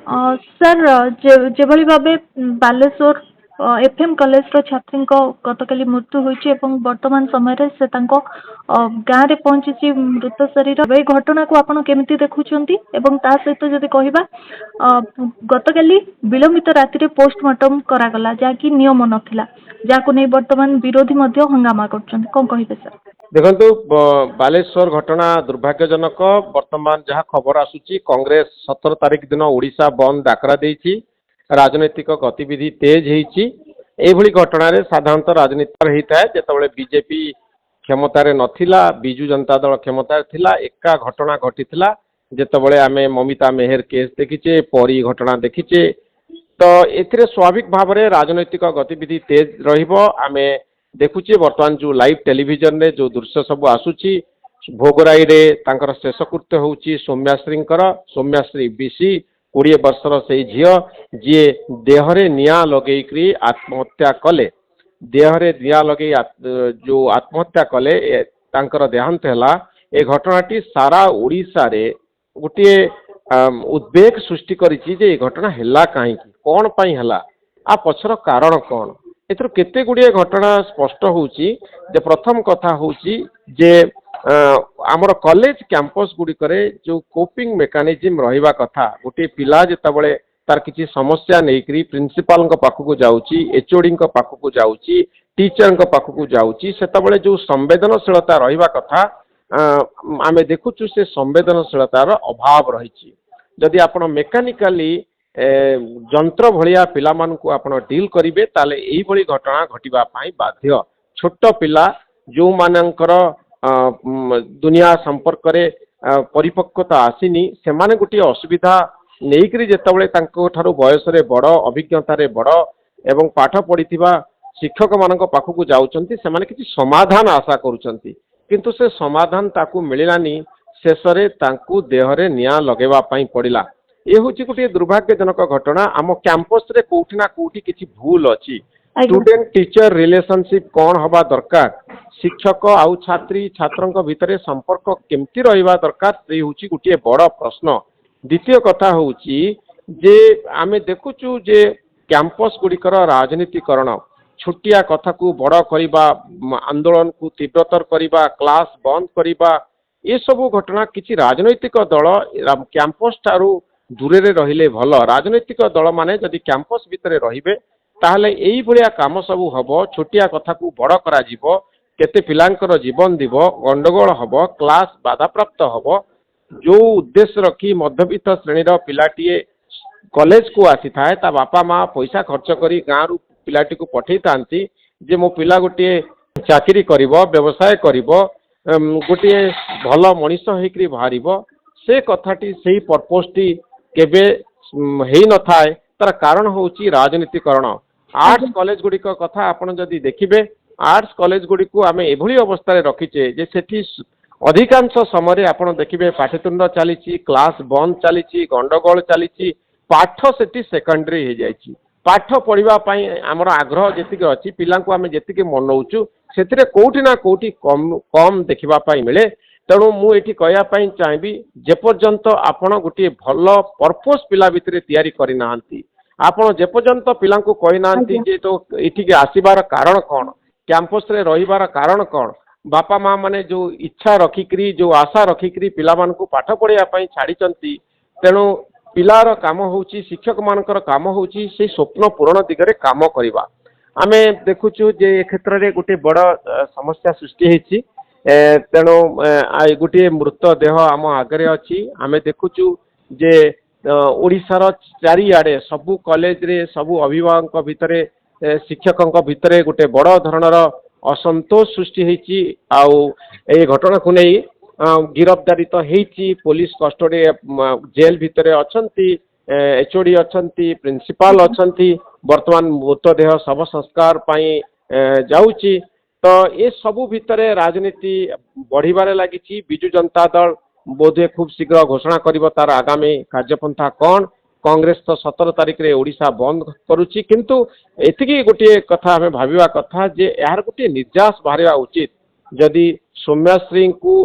Sir जेभଳି ଭାବେ Balasore FM college रो छात्री गतकाली मृत्यु होइछि एवं वर्तमान समय रे से तांको गाँ रे पहुंची मृत शरीर ए घटना को आपण केमिति देखुछंती एवं ता सहित जदि कहिबा गतकाली विलंबित राति रे पोस्टमार्टम करागला जाकि नियम नथिला जाको नै वर्तमान विरोधी मध्य हंगामा करछन कोन कहिबे सर। देखंतु बालेश्वर घटना दुर्भाग्यजनक वर्तमान जहाँ खबर आसुची कांग्रेस 17 तारिख दिन ओडिशा बंद डाकरा देइछि राजनैतिक गतिविधि तेज होइछि एभली घटना रे साधारणतः राजनीति होता है जेतबळे बीजेपी क्षमतार नथिला बिजु जनता दल क्षमतार थिला एका घटना घटिथिला जेतबळे आमे ममिता मेहर केस देखिचे परी घटना देखिचे तो एथिरे स्वाभाविक भाव में राजनैतिक गतिविधि तेज रहिबो आमे देखुचे वर्तमान जो लाइव टेलीविजन रे जो दृश्य सब आसुची भोगराई रे तांकर शेषकृत्य होउची सौम्याश्री बीसी 20 वर्षर से झियो जी देहरे निया लगेकरी आत्महत्या कले देहरे निया लगे जो आत्महत्या कले तांकर देहांत हैला ए घटनाटी सारा ओडिशा रे गोटे उद्वेग सृष्टि करिछि जे ए घटना हैला काहे कौन पाई हैला आ पछर कारण कौन एथर केते गुड़िए घटना स्पष्ट होउची जे प्रथम कथा होउची जे आमर कॉलेज कैंपस गुड़िकरे जो कोपिंग मेकानिज्म रहिबा कथा गोटे पिला जेतबळे तार किछि समस्या नेकरी प्रिंसिपल पाखकू जाउची एचओडी पाखकू जाउची टीचर पाखकू जाउची सेतबळे जो संवेदनशीलता रहिबा कथा आमे देखुचु से संवेदनशीलतार अभाव रहिछि जदि आपण मेकानिकली जंत्र भलिया पिला मानकू आपण डील करिवे ताले एही भली घटना घटिबा पाई बाध्य छोट पिला जो मानकर दुनिया संपर्क रे परिपक्वता आसीनी से माने गोटे असुविधा नेइकरी जेतबळे तांको ठारू बयस रे बड़ अभिज्ञता रे बड़ एवं पाठ पढ़िथिबा शिक्षक मानक पाखकू जाउचंती से माने किछि समाधान आशा करूचंती किंतु से समाधान ताकू मिलिलानी शेषरे तांकू देहरे निया लगेबा पाई पड़िला ये हूँ गोटे दुर्भाग्यजनक घटना आम कैंपस रे कोठी ना कोठी किछि भूल अछि स्टूडेंट टीचर रिलेशनशिप कौन हवा दरकार शिक्षक आउ छात्री छात्रंक भितरे संपर्क केमती रहिबा दरकार से हूँ गोटे बड़ प्रश्न द्वितीय कथा होउची जे आमे देखुचु जे कैंपस गुड़िकर राजनीतिकरण छुटिया कथा को बड़ करिबा आंदोलन को तीव्रतर करिबा क्लास बंद करिबा ये सब घटना किछि राजनैतिक दल कैंपस ठारू दूरे रहिले भल राजनैतिक दल माने जदि कैंपस भितरे रहिबे ताहले एई भलिया काम सब हबो छोटिया कथा को बड़ करा जिवो केते पिलांकर जीवन दिवो गंडगोल हबो क्लास बाधा प्राप्त हबो जो उद्देश्य रखी मध्यवित्त श्रेणीर पिलाटीए कॉलेज को आसी थाए ता बापा माँ पैसा खर्च करी गाँ रु पिलाटी को पठेई तांती जे मो पिला गोटे चाकरी करिवो व्यवसाय करिवो गोटे भल मनीष होइकरी बाहरिवो से कथाटी सेही पर्पसटी केबे हेई न थाए तार कारण होउची राजनीतिकरण आर्ट्स कॉलेज गुड़िक कथा आपण जदि देखिबे आर्ट्स कॉलेज गुड़ी को आमे एभली अवस्था रे रखिचे जे सेठी अधिकांश समय आपण देखिबे पाठ्यतुंड चलीची क्लास बंद चलीची गंडगोल चलीची पाठ सेठी सेकेंडरी हो जाइची पाठ पढ़िबा पई हमर आग्रह जेतिक अछि पिला को आमे जेतिक मनौचु सेथिरे कोठी ना कोठी कम कम देखिबा पई मिले तेणु मु एठी कहया पई चाहबी जेपर्यंत आपण गोटे भल पर्पस पिला भितरे तयारी करि नाहंती आपण जेपर्यंत पिला को कहि नाहंती जे तो एठी के आसीबार कारण कोन कैंपस रे रहिबार कारण कोन बापा माँ माने जो इच्छा रखिकरी जो आशा रखिकरी पिला मान को पाठ पढ़िया पई छाड़ीचंती तेणु पिलार काम होउची शिक्षक मानकर काम होउची से स्वप्न पूरण दिगरे काम करिबा आमे देखुछु जे ए क्षेत्र रे गोटे बड़ समस्या सृष्टि हेछि तेणु गोटे मृत देह आम आगे अच्छी आम देखुचु जे ओडिशार चारिआडे सबु कॉलेज रे सबु अभिभावक भितरे शिक्षकों भितरे गोटे बड़ धरणर असंतोष सृष्टि होती आउ ए घटना को नहीं गिरफ्तारी तो होती पुलिस कस्टडी जेल भितरे अच्छी एचओडी अच्छी प्रिंसिपाल अच्छी वर्तमान मृतदेह शव संस्कार पाई जाऊँगी तो ये सबू भितरे राजनीति बढ़िबारे लगी बिजु जनता दल बोधे खूब शीघ्र घोषणा करिबो तार आगामी कार्यपंथा कौन कांग्रेस तो 17 तारिख रे ओडिशा बंद करुच्ची किंतु एतिकी गोटे कथा हमें भाविबा कथा जे यार गोटे निर्यास बाहरिबा उचित जदि सौम्याश्री को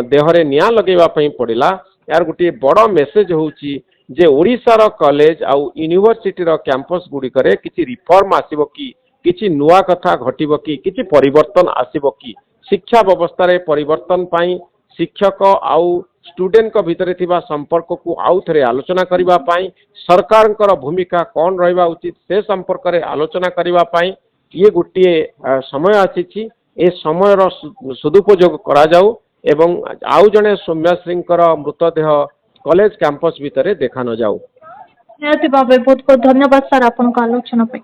देहरे निया लगेबा पई पड़िला यार गोटे बड़ मेसेज होउची जे ओडिशार कॉलेज आउ यूनिवर्सिटी कैंपस गुड़िकर किसी रिफॉर्म आसीबो कि किसी नुआ कथा घटिबो कि किसी परिवर्तन आसीबो कि शिक्षा व्यवस्था रे परिवर्तन पाई शिक्षक आउ स्टूडेंट को भितर थिबा संपर्क को आउ थरे आलोचना करिबा पाई सरकार भूमिका कौन रहिबा उचित से संपर्क रे आलोचना करिबा पाई ये गोटे समय आसी ए समय सदुपयोग करा जाऊ एवं आउ जने सौम्याश्री मृतदेह कॉलेज कैंपस भितर देखा न जाऊ। निहाती भावे बहुत बहुत धन्यवाद सर आपन आलोचना पे।